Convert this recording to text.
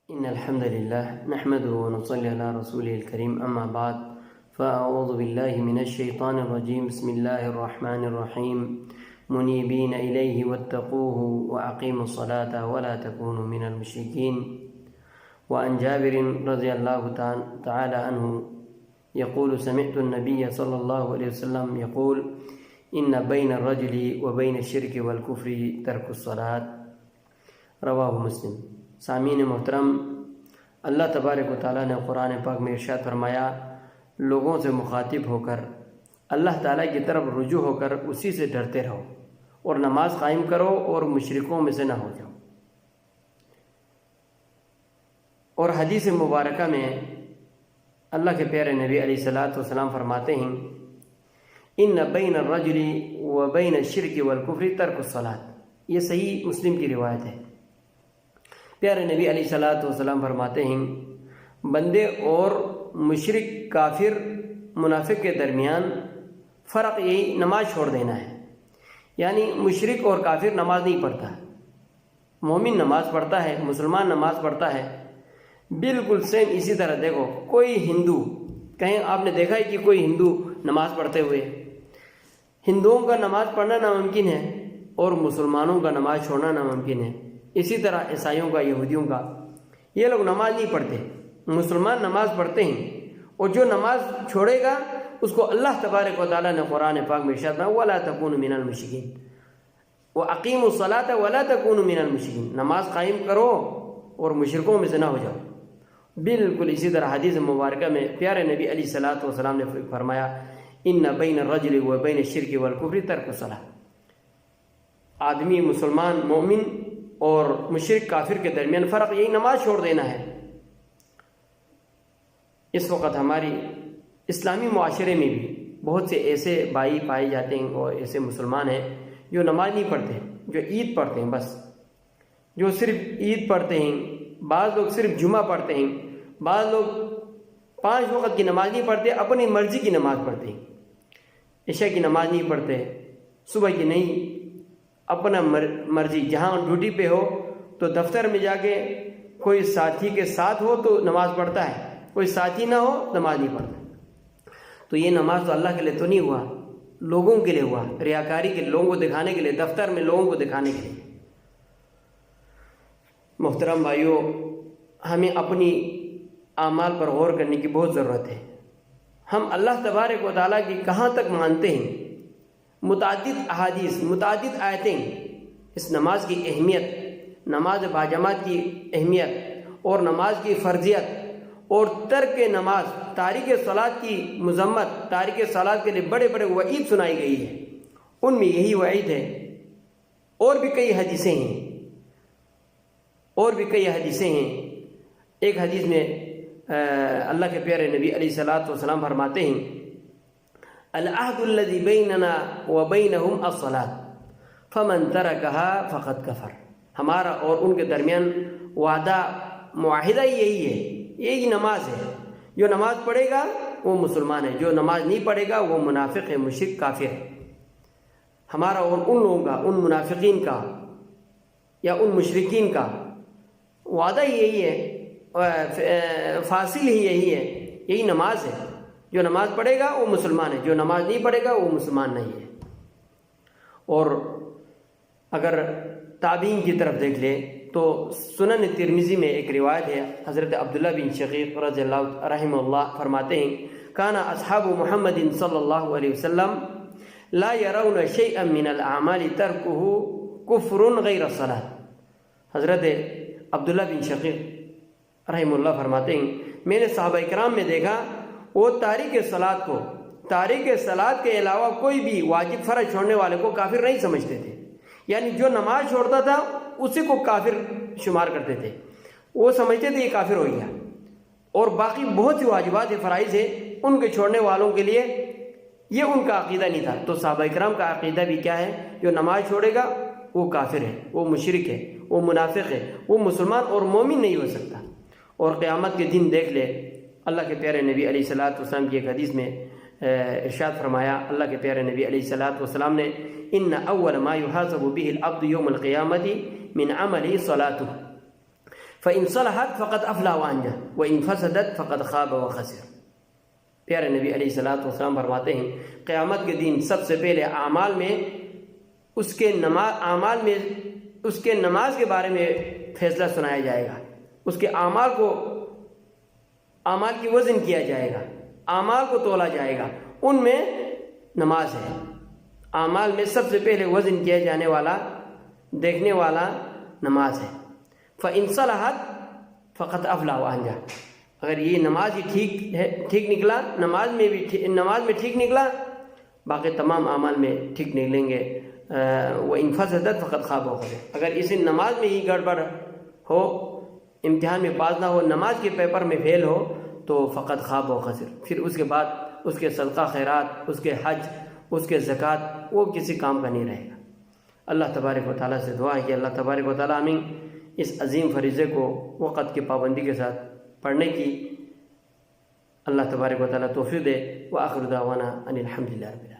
إن الحمد لله نحمده ونصلي على رسوله الكريم أما بعد فأعوذ بالله من الشيطان الرجيم بسم الله الرحمن الرحيم منيبين إليه واتقوه وأقيموا الصلاة ولا تكونوا من المشركين وعن جابر رضي الله تعالى عنه يقول سمعت النبي صلى الله عليه وسلم يقول إن بين الرجل وبين الشرك والكفر ترك الصلاة رواه مسلم۔ سامعین محترم، اللہ تبارک و تعالیٰ نے قرآن پاک میں ارشاد فرمایا، لوگوں سے مخاطب ہو کر اللہ تعالیٰ کی طرف رجوع ہو کر اسی سے ڈرتے رہو اور نماز قائم کرو اور مشرکوں میں سے نہ ہو جاؤ۔ اور حدیث مبارکہ میں اللہ کے پیارے نبی علیہ الصلوۃ والسلام فرماتے ہیں، ان بین الرجل وبین الشرک والکفر ترک الصلاۃ۔ یہ صحیح مسلم کی روایت ہے۔ پیارے نبی علیہ الصلوۃ والسلام فرماتے ہیں، بندے اور مشرک کافر منافق کے درمیان فرق یہی نماز چھوڑ دینا ہے۔ یعنی مشرک اور کافر نماز نہیں پڑھتا، مومن نماز پڑھتا ہے، مسلمان نماز پڑھتا ہے۔ بالکل سیم اسی طرح دیکھو، کوئی ہندو، کہیں آپ نے دیکھا ہے کہ کوئی ہندو نماز پڑھتے ہوئے؟ ہندوؤں کا نماز پڑھنا ناممکن ہے اور مسلمانوں کا نماز چھوڑنا ناممکن ہے۔ اسی طرح عیسائیوں کا، یہودیوں کا، یہ لوگ نماز نہیں پڑھتے، مسلمان نماز پڑھتے ہیں۔ اور جو نماز چھوڑے گا اس کو اللہ تبارک و تعالیٰ نے قرآن پاک میں ارشاد فرمایا، وَلَا تَكُونُوا مِنَ الْمُشْرِكِينَ وَأَقِيمُوا الصَّلَاةَ وَلَا تَكُونُوا مِنَ الْمُشْرِكِينَ۔ نماز قائم کرو اور مشرکوں میں سے نہ ہو جاؤ۔ بالکل اسی طرح حدیث مبارکہ میں پیارے نبی علیہ الصلوۃ والسلام نے فرمایا، ان بین الرجل وبین الشرک والکفر ترک الصلاۃ۔ آدمی مسلمان مومن اور مشرک کافر کے درمیان فرق یہی نماز چھوڑ دینا ہے۔ اس وقت ہماری اسلامی معاشرے میں بھی بہت سے ایسے بھائی پائے جاتے ہیں اور ایسے مسلمان ہیں جو نماز نہیں پڑھتے، جو عید پڑھتے ہیں، بس جو صرف عید پڑھتے ہیں۔ بعض لوگ صرف جمعہ پڑھتے ہیں، بعض لوگ 5 وقت کی نماز نہیں پڑھتے، اپنی مرضی کی نماز پڑھتے ہیں۔ عشاء کی نماز نہیں پڑھتے، صبح کی نہیں، اپنا مرضی۔ جہاں ڈیوٹی پہ ہو تو دفتر میں جا کے کوئی ساتھی کے ساتھ ہو تو نماز پڑھتا ہے، کوئی ساتھی نہ ہو نماز نہیں پڑھتا۔ تو یہ نماز تو اللہ کے لیے تو نہیں ہوا، لوگوں کے لیے ہوا، ریاکاری کے، لوگوں کو دکھانے کے لیے، دفتر میں لوگوں کو دکھانے کے لیے۔ محترم بھائیوں، ہمیں اپنی اعمال پر غور کرنے کی بہت ضرورت ہے۔ ہم اللہ تبارک و تعالیٰ کی کہاں تک مانتے ہیں؟ متعدد احادیث، متعدد آیتیں اس نماز کی اہمیت، نماز باجماعت کی اہمیت اور نماز کی فرضیت اور ترک نماز، تارک صلاۃ کی مذمت، تارک صلاۃ کے لیے بڑے بڑے وعید سنائی گئی ہے۔ ان میں یہی وعید ہے۔ اور بھی کئی حدیثیں ہیں، اور بھی کئی حدیثیں ہیں۔ ایک حدیث میں اللہ کے پیارے نبی علیہ الصلوۃ والسلام فرماتے ہیں، العہد الذی بیننا وبینہم الصلاۃ فمن ترکہا فقد کفر۔ ہمارا اور ان کے درمیان وعدہ، معاہدہ یہی ہے، یہی نماز ہے۔ جو نماز پڑھے گا وہ مسلمان ہے، جو نماز نہیں پڑھے گا وہ منافق ہے، مشرک، کافر ہے۔ ہمارا اور ان لوگوں کا، ان منافقین کا یا ان مشرکین کا وعدہ یہی ہے، فاصل ہی یہی ہے، یہی نماز ہے۔ جو نماز پڑھے گا وہ مسلمان ہے، جو نماز نہیں پڑھے گا وہ مسلمان نہیں ہے۔ اور اگر تابعین کی طرف دیکھ لے تو سنن ترمذی میں ایک روایت ہے، حضرت عبداللہ بن شقیق رضی اللہ رحمہ اللہ فرماتے ہیں، کان اصحاب محمد صلی اللہ علیہ وسلم لا يرون شيئا من الاعمال ترکه کفر غیر الصلاۃ۔ حضرت عبداللہ بن شقیق رحمہ اللہ فرماتے ہیں، میں نے صحابہ کرام میں دیکھا وہ تارک صلاۃ کو، تارک صلاۃ کے علاوہ کوئی بھی واجب فرض چھوڑنے والے کو کافر نہیں سمجھتے تھے۔ یعنی جو نماز چھوڑتا تھا اسی کو کافر شمار کرتے تھے، وہ سمجھتے تھے یہ کافر ہو گیا۔ اور باقی بہت سی واجبات فرائض ہیں، ان کے چھوڑنے والوں کے لیے یہ ان کا عقیدہ نہیں تھا۔ تو صحابہ کرام کا عقیدہ بھی کیا ہے؟ جو نماز چھوڑے گا وہ کافر ہے، وہ مشرک ہے، وہ منافق ہے، وہ مسلمان اور مومن نہیں ہو سکتا۔ اور قیامت کے دن دیکھ لے، اللہ کے پیارے نبی علیہ الصلوۃ والسلام کی ایک حدیث میں ارشاد فرمایا، اللہ کے پیارے نبی علیہ الصلوۃ والسلام نے، ان اول ما يحاسب به العبد يوم القیامة من عمله صلاته فَإِن صَلَحَتْ فَقَدْ أَفْلَحَ وَأَنجَحَ وَإِن فَسَدَتْ فَقَدْ خَابَ وَخَسِرَ۔ پیارے نبی علیہ الصلوۃ والسلام فرماتے ہیں قیامت کے دن سب سے پہلے اعمال میں اس کے نماز کے بارے میں فیصلہ سنایا جائے گا، اس کے اعمال کی وزن کیا جائے گا، اعمال کو تولا جائے گا، ان میں نماز ہے۔ اعمال میں سب سے پہلے وزن کیا جانے والا، دیکھنے والا نماز ہے۔ فَإِن صَلَحَتْ فَقَدْ أَفْلَحَ وَأَنجَحَ، اگر یہ نماز ہی ٹھیک نکلا، نماز میں ٹھیک نکلا، باقی تمام اعمال میں ٹھیک نکلیں گے۔ وَإِن فَسَدَتْ فَقَدْ خَابَ وَخَسِرَ، اگر اسی نماز میں ہی گڑبڑ ہو، امتحان میں پاس نہ ہو، نماز کے پیپر میں فیل ہو، تو فقط خاب و خسر، پھر اس کے بعد اس کے صدقہ خیرات، اس کے حج، اس کے زکوٰۃ وہ کسی کام کا نہیں رہے گا۔ اللہ تبارک و تعالیٰ سے دعا ہے کہ اللہ تبارک و تعالیٰ ہمیں اس عظیم فریضے کو وقت کی پابندی کے ساتھ پڑھنے کی اللہ تبارک و تعالیٰ توفیق دے۔ وآخر دعوانا ان الحمد للہ رب العالمین۔